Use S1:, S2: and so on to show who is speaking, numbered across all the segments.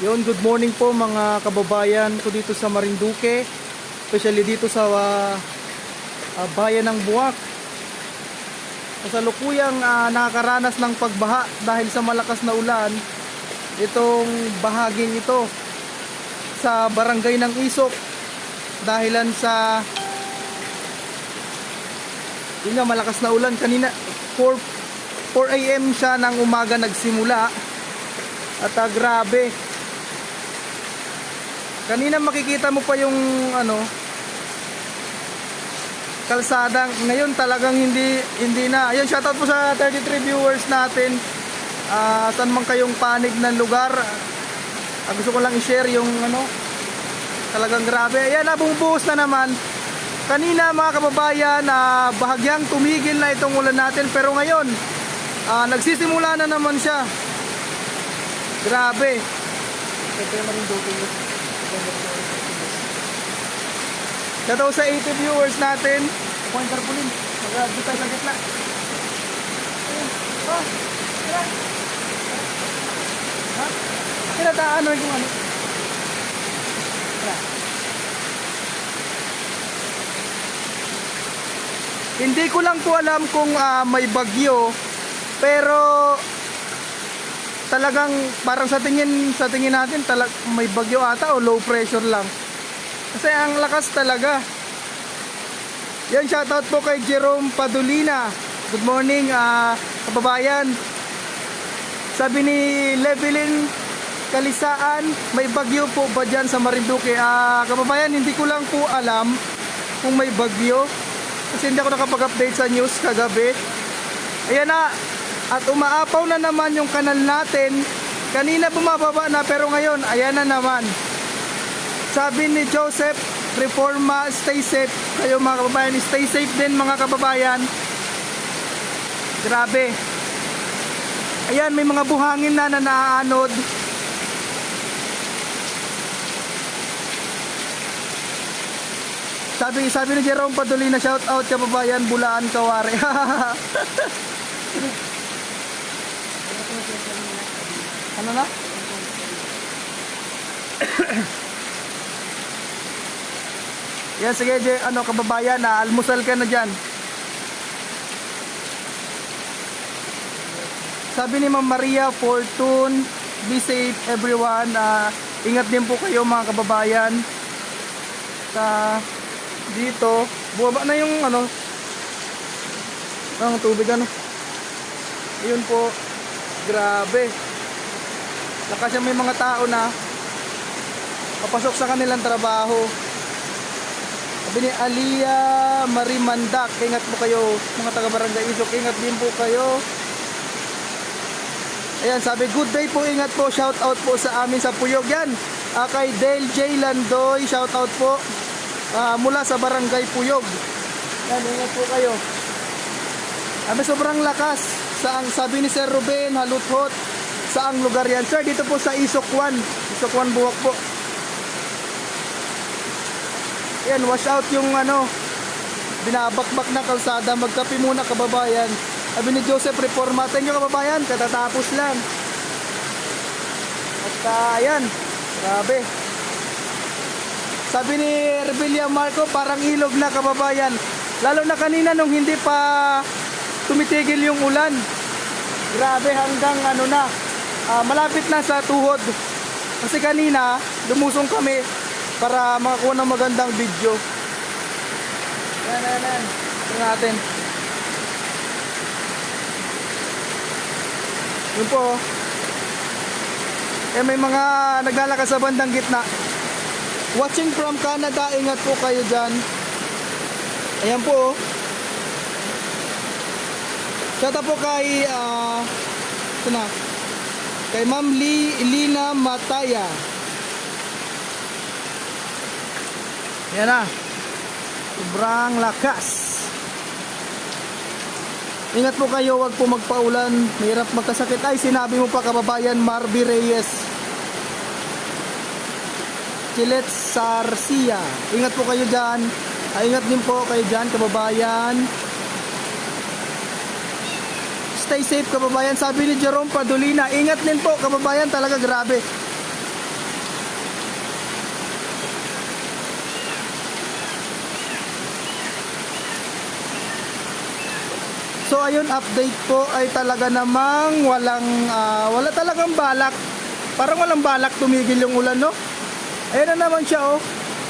S1: Yun, good morning po mga kababayan ko dito sa Marinduque, especially dito sa bayan ng Buwak. Kasalukuyang nakakaranas ng pagbaha dahil sa malakas na ulan itong bahaging ito sa barangay ng Isok, dahilan sa yun nga, malakas na ulan. Kanina 4 AM siya ng umaga nagsimula at grabe. Kanina makikita mo pa yung kalsada. Ngayon talagang hindi na. Ayun, shoutout po sa 33 viewers natin. Saan man kayong panig ng lugar. Gusto ko lang i-share yung talagang grabe. Ayan, bumubuhos na naman. Kanina mga kababayan, bahagyang tumigil na itong ulan natin, pero ngayon nagsisimula na naman siya. Grabe. Shoutout sa 80 viewers natin. Pointer po rin. Mag-advise tayo sa gitna. Kinataan yung Hindi ko lang po alam kung may bagyo, pero talagang parang sa tingin natin may bagyo ata o low pressure lang. Kasi ang lakas talaga. Yan, shoutout po kay Jerome Padulina. Good morning kababayan. Sabi ni Levelin Kalisaan, may bagyo po ba dyan sa Marinduque? Kababayan, hindi ko lang po alam kung may bagyo, kasi hindi ako nakapag-update sa news kagabi. Ayan na, at umaapaw na naman yung kanal natin. Kanina bumababa na, pero ngayon ayan na naman. Sabi ni Joseph Reforma, stay safe kayo mga kababayan. Stay safe din mga kababayan. Grabe. Ayan, may mga buhangin na naaanod. Sabi ni Jerome Padulina, shout out kababayan, Bulaan, Kaware. Ano na? Yan, sige, kababayan, almusal ka na dyan. Sabi ni Ma'am Maria Fortune, be safe everyone. Ingat din po kayo mga kababayan. Dito, buwaba na yung ang tubig Ayun po, grabe. Kasi may mga tao na papasok sa kanilang trabaho. Sabi ni Alia Marimandak, ingat po kayo mga taga-barangay Isok, ingat din po kayo. Ayan, sabi good day po, ingat po, shout out po sa amin sa Puyog. Yan, kay Dale J. Landoy, shout out po mula sa barangay Puyog. Yan, ingat po kayo. Sobrang lakas. Sabi ni Sir Ruben Haluthot, saang lugar yan? Sir, dito po sa Isok 1 Buwak po. Yan, wash out yung binabakbak na kalsada. Magkape muna kababayan. Sabi ni Joseph Reforma, thank you kababayan, katatapos lang. At ayan, grabe. Sabi ni Rebilla Marco, parang ilog na kababayan. Lalo na kanina nung hindi pa tumitigil yung ulan. Grabe, hanggang malapit na sa tuhod. Kasi kanina, lumusong kami para makakuha ng magandang video. Yan. Ito natin. Yun po. May mga naglalakad sa bandang gitna. Watching from Canada, ingat po kayo dyan. Ayan po. Shout out po kay kay Ma'am Lina Mataya. Ayan na. Sobrang lakas. Ingat po kayo, wag po magpaulan, mahirap magkasakit. Ay, sinabi mo pa kababayan, Marby Reyes. Chilet Sarcia, ingat po kayo dyan. Ingat din po kayo dyan kababayan. Stay safe kababayan. Sabi ni Jerome Padulina, ingat din po kababayan, talaga grabe. ayun, update po ay talaga namang wala talagang balak. Parang walang balak tumigil yung ulan, no? Ayun na naman siya, oh.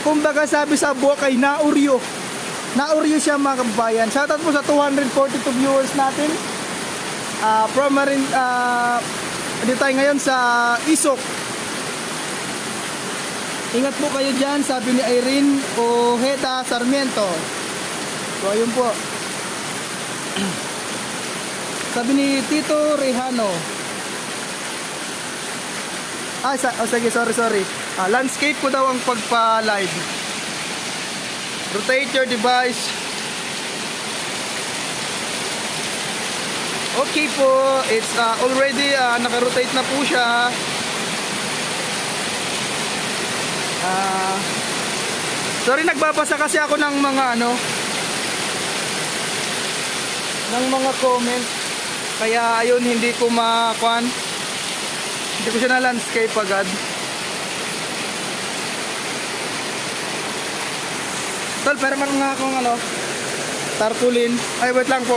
S1: Kumbaga sabi sa buwak ay nauryo. Nauryo siya, mga kababayan. Shoutout po sa 242 viewers natin. Dito tayo ngayon sa Isok. Ingat po kayo dyan, sabi ni Irene Ojeda Sarmiento. So ayun po. Sabi ni Tito Rehano. Sige, sorry. Landscape ko daw ang pagpa-live. Rotate your device. Okay po, it's already naka-rotate na po siya. Sorry, nagbabasa kasi ako ng mga ng mga comment. Kaya ayun, hindi ko hindi ko siya na landscape agad. Tol, pero meron nga akong tarpaulin. Ay, wait lang po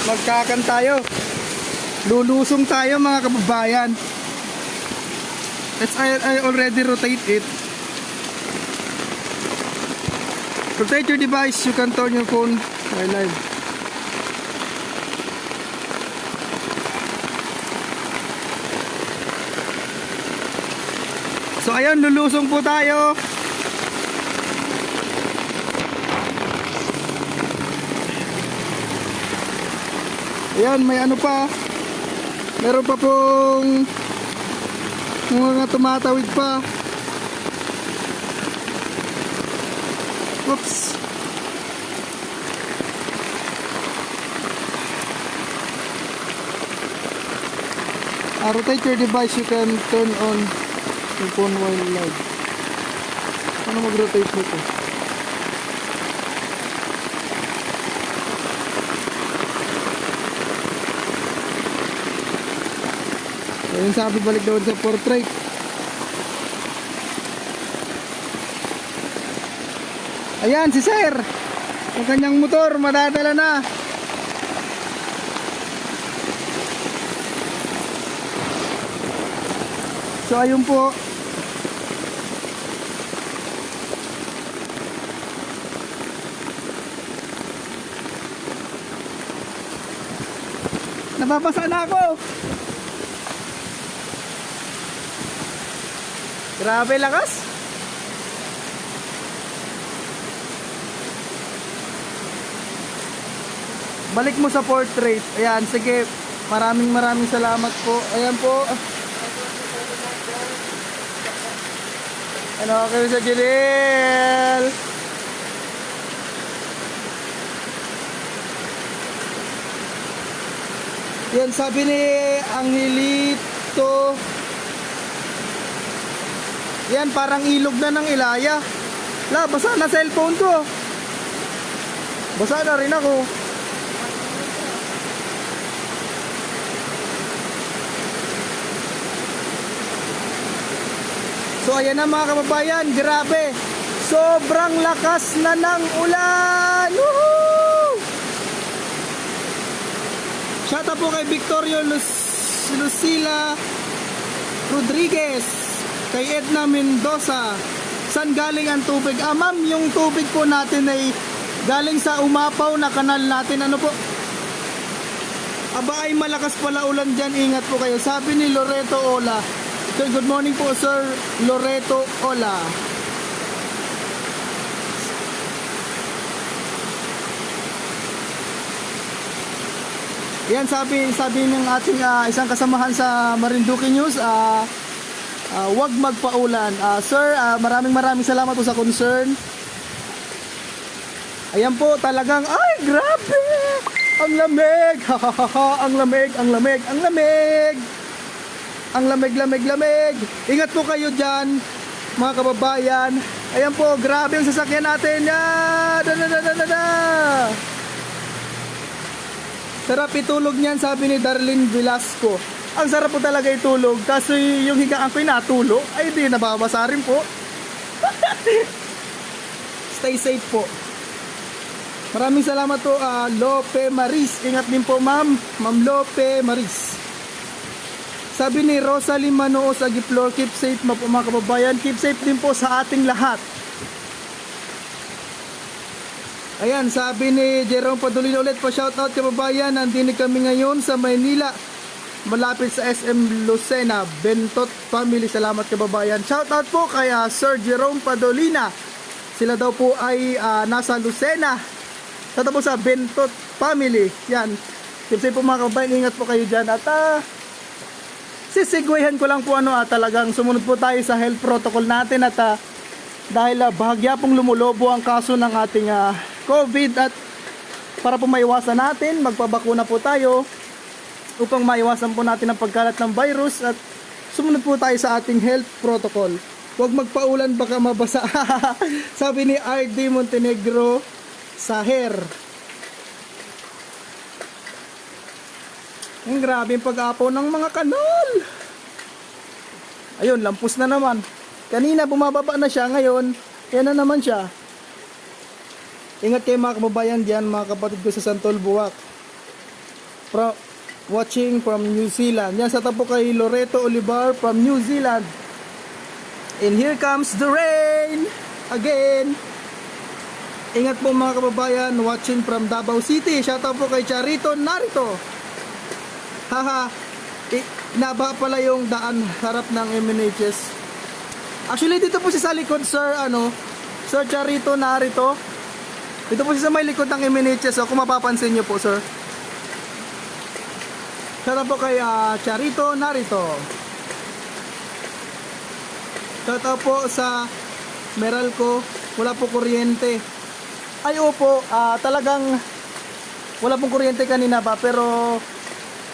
S1: magkakan tayo. Lulusong tayo, mga kababayan. I already rotate it. Rotate your device. You can turn your phone while live. So ayun, lulusong po tayo. Ayan, may pa. Meron pa pong mga tumatawid pa. Oops. Rotate your device. You can turn on yung phone while live. Ano mag-rotate nito? Ayun, sabi balik doon sa portrait. Ayan si Sir, ang kanyang motor madadala na. So ayun po. Nababasa na ako. Grabe lakas. Balik mo sa portrait. Ayan, sige. Maraming salamat po. Ayan po. Ano kayo sa Jiril? Yan, sabi ni Angelito. Yan, parang ilog na ng Ilaya. Basa na cellphone ko. Basa na rin ako. So ayan na, mga kababayan, grabe. Sobrang lakas na ng ulan. Woohoo! Shout out po kay Victorio Lucila Rodriguez, kay Edna Mendoza. Saan galing ang tubig? Ma'am, yung tubig po natin ay galing sa umapaw na kanal natin. Ano po? Aba, ay malakas pala ulan dyan. Ingat po kayo. Sabi ni Loreto Ola. Good morning po, Sir Loreto Ola. Yan, sabi ng ating isang kasamahan sa Marinduque News, wag magpaulan. Sir, maraming salamat po sa concern. Ayan po, talagang, ay, grabe! Ang lamig! Ang lamig! Ang lamig. Ingat po kayo dyan, mga kababayan. Ayan po, grabe yung sasakyan natin. Sarap itulog niyan, sabi ni Darlene Velasco. Ang sarap po talaga itulog. Kasi yung higaan ko'y natulo, ay di nababasa rin po. Stay safe po. Maraming salamat po, Lope Maris. Ingat din po, ma'am. Ma'am Lope Maris. Sabi ni Rosalie Manoo sa Giplor, keep safe mga kababayan. Keep safe din po sa ating lahat. Ayan, sabi ni Jerome Padulino ulit po, shoutout kababayan. Nandinig kami ngayon sa Maynila, malapit sa SM Lucena, Bentot family. Salamat kababayan. Shoutout po kay Sir Jerome Padolina. Sila daw po ay nasa Lucena. Shoutout po sa Bentot family. Yan. Keep safe po mga kababayan. Ingat po kayo dyan. At sisigwayhan ko lang po talagang sumunod po tayo sa health protocol natin. At dahil bahagya pong lumulobo ang kaso ng ating COVID, at para po maiwasan natin, magpabakuna po tayo upang maiwasan po natin ang pagkalat ng virus, at sumunod po tayo sa ating health protocol. Huwag magpaulan, baka mabasa. Sabi ni RD Montenegro Saher. Ang grabe yung pag-apaw ng mga kanal. Ayun, lampos na naman. Kanina bumababa na siya, ngayon yan na naman siya. Ingat kayo mga kababayan diyan, mga kapatid ko sa Santol Buwak. Watching from New Zealand. Yan sa tapo kay Loreto Olivar from New Zealand. And here comes the rain again. Ingat po mga kababayan, watching from Davao City. Shoutout po kay Charito Narito. Haha, naba pala yung daan harap ng MNHS. Actually dito po siya sa likod, sir, Sir Charito Narito. Dito po siya sa may likod ng MNHS, kung mapapansin nyo po, sir. Shoutout po kay Charito Narito. Shoutout po sa Meralco. Wala po kuryente. Ay opo, talagang wala pong kuryente kanina pa, pero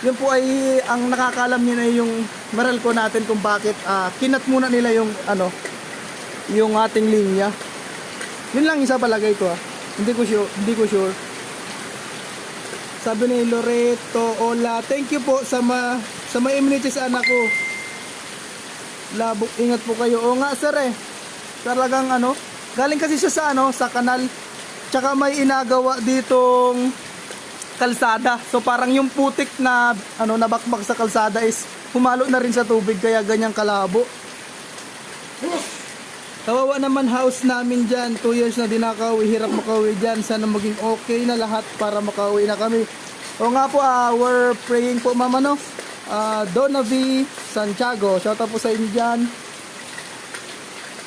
S1: yun po ay ang nakakaalam niyo na yung Meralco natin kung bakit kinat muna nila yung yung ating linya. Yun lang isa palagay ko. Hindi ko sure. Sabi ni Loreto, Ola, thank you po sa may immunities anak ko. Labok, ingat po kayo. O nga sir talagang galing kasi siya sa kanal. Tsaka may inagawa ditong kalsada. So parang yung putik na nabakbak sa kalsada is humalo na rin sa tubig, kaya ganyang kalabo. Kawawa naman house namin dyan. 2 years na dinakawi, hirap makauwi dyan. Sana maging okay na lahat para makauwi na kami. O nga po, we're praying po mama Donna V. Santiago, shoutout po sa inyo dyan.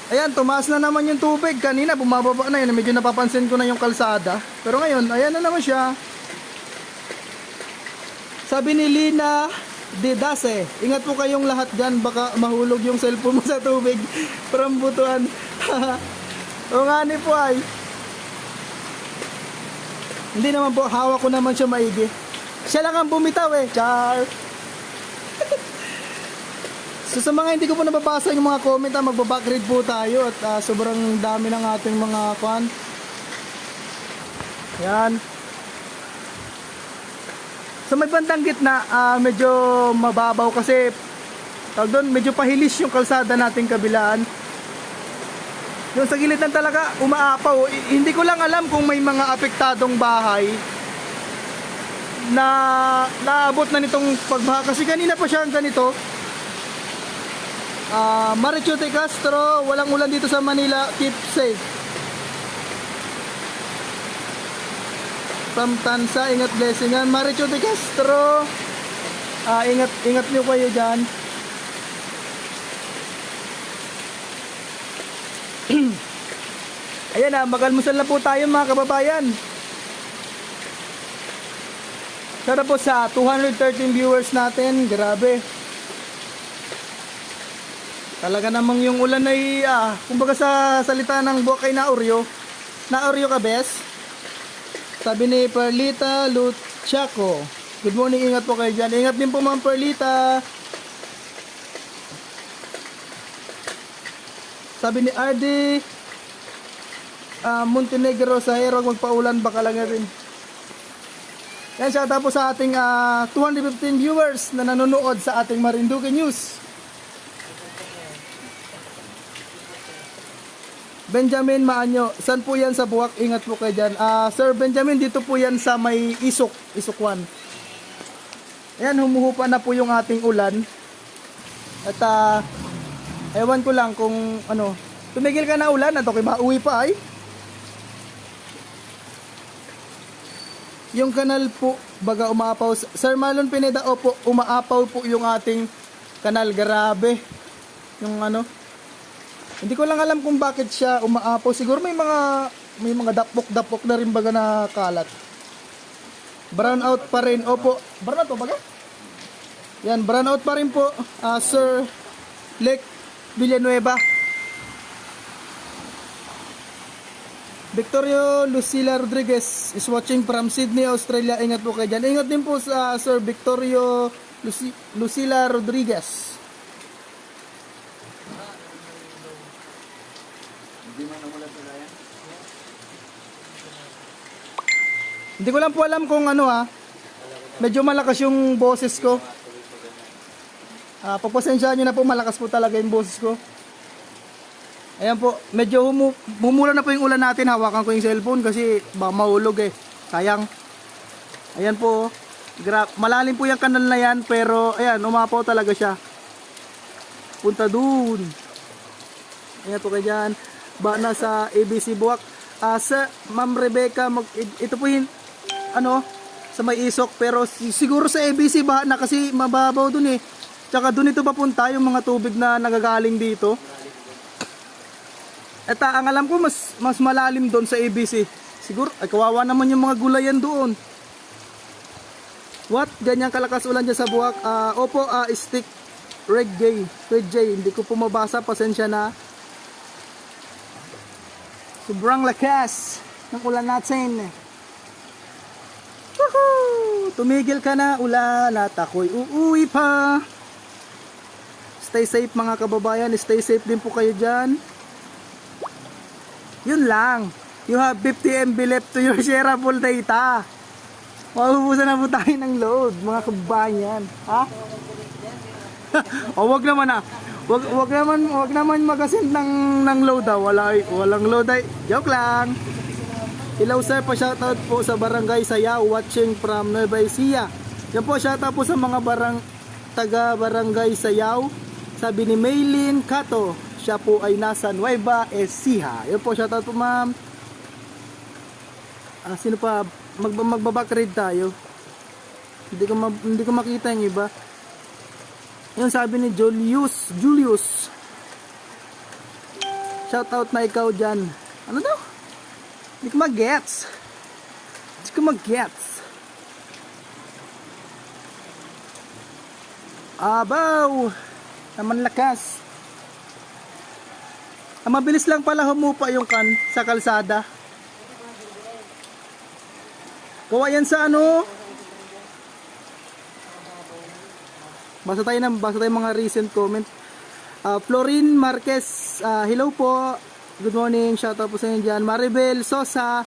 S1: Ayan, tumaas na naman yung tubig. Kanina bumababa na yun, medyo napapansin ko na yung kalsada. Pero ngayon, ayan na naman siya. Sabi ni Lina Didase, ingat po kayong lahat dyan, baka mahulog yung cellphone mo sa tubig. From Butuan. O nga ni po ay. Hindi naman po, hawak ko naman siya maigi. Siya lang ang bumitaw Char. So sa mga hindi ko po nababasa yung mga comment, magbabackread po tayo. At sobrang dami ng ating mga yan. So may bandang gitna, medyo mababaw kasi medyo pahilis yung kalsada nating kabilaan. Yung sa gilid talaga umaapaw. Hindi ko lang alam kung may mga apektadong bahay na naabot na nitong pagbaha, kasi kanina pa siya ganito. Marichu de Castro, walang ulan dito sa Manila, keep safe. From Tansa, ingat blessingan. Marichu de Castro, ingat niyo kayo dyan. Ayan magalmusal na po tayo mga kababayan. Sana po sa 213 viewers natin, grabe. Talaga namang yung ulan ay kumbaga sa salita ng buwak ay nauryo ka bes. Sabi ni Perlita Luchaco, good morning, ingat po kayo dyan. Ingat din po ma'am Perlita. Sabi ni RD Montenegro sa Herog, magpaulan baka lang rin. Yan siya, tapos sa ating 215 viewers na nanonood sa ating Marinduque News. Benjamin Maanyo. Saan po yan sa Buwak? Ingat po kayo dyan. Sir Benjamin, dito po yan sa may Isok 1. Ayan, humuhupa na po yung ating ulan. At ewan ko lang kung ano. Tumigil ka na ulan. At okay, mauwi pa ay. Yung kanal po, baga umaapaw. Sir Marlon Pineda, opo, umaapaw po yung ating kanal. Grabe. Yung ano. Hindi ko lang alam kung bakit siya umaapaw. Siguro may mga dapok-dapok na rin baga na kalat. Brown out pa rin. Opo. Brown out po baga? Yan, brown out pa rin po. Sir Lek Villanueva. Victorio Lucila Rodriguez is watching from Sydney, Australia. Ingat po kayo dyan. Ingat din po sa Sir Victorio Lucila Rodriguez. Hindi ko lang po alam kung ano medyo malakas yung boses ko. Pagpasensyahan nyo na po, malakas po talaga yung boses ko. Ayan po, medyo humula na po yung ulan natin. Hawakan ko yung cellphone kasi mahulog sayang. Ayan po, malalim po yung kanal na yan, pero ayan, umapaw talaga siya. Punta dun. Ayan po kayo dyan. Ba sa ABC Buwak. Sa Ma'am Rebecca, ito po yung sa may Isok, pero siguro sa ABC ba na kasi mababaw dun tsaka dun ito papunta yung mga tubig na nagagaling dito. At ang alam ko mas malalim doon sa ABC. Siguro kawawa naman yung mga gulayan doon. What? Ganyang kalakas ulan dyan sa Buwak? Opo, stick Red J. Hindi ko po mabasa, pasensya na. Sobrang lakas ng ulan natin. Woohoo! Tumigil ka na ulan at ako'y uuwi pa. Stay safe mga kababayan. Stay safe din po kayo dyan. Yun lang. You have 50 MB left to your shareable data. Mauubusan na po tayo ng load mga kababayan. O wag naman Wag naman mag-send ng load walang load Joke lang. Hello sir, pa-shoutout po sa Barangay Sayaw, watching from Nueva Ecija. Yan po, shoutout po sa mga taga Barangay Sayaw. Sabi ni Maylin Cato, siya po ay nasa Nueva Ecija. Yan po, shoutout po ma'am. Sino pa? Magbabackread tayo. Hindi ko makita yung iba. Yan sabi ni Julius. Shoutout na ikaw dyan. Ano daw? Hindi ko mag-gets. Abaw! Naman lakas. Mabilis lang pala humupa yung sa kalsada. Gawa yan sa Basta tayo mga recent comment. Florin Marquez, hello po. Good morning. Shoutout po sa inyo dyan. Maribel Sosa.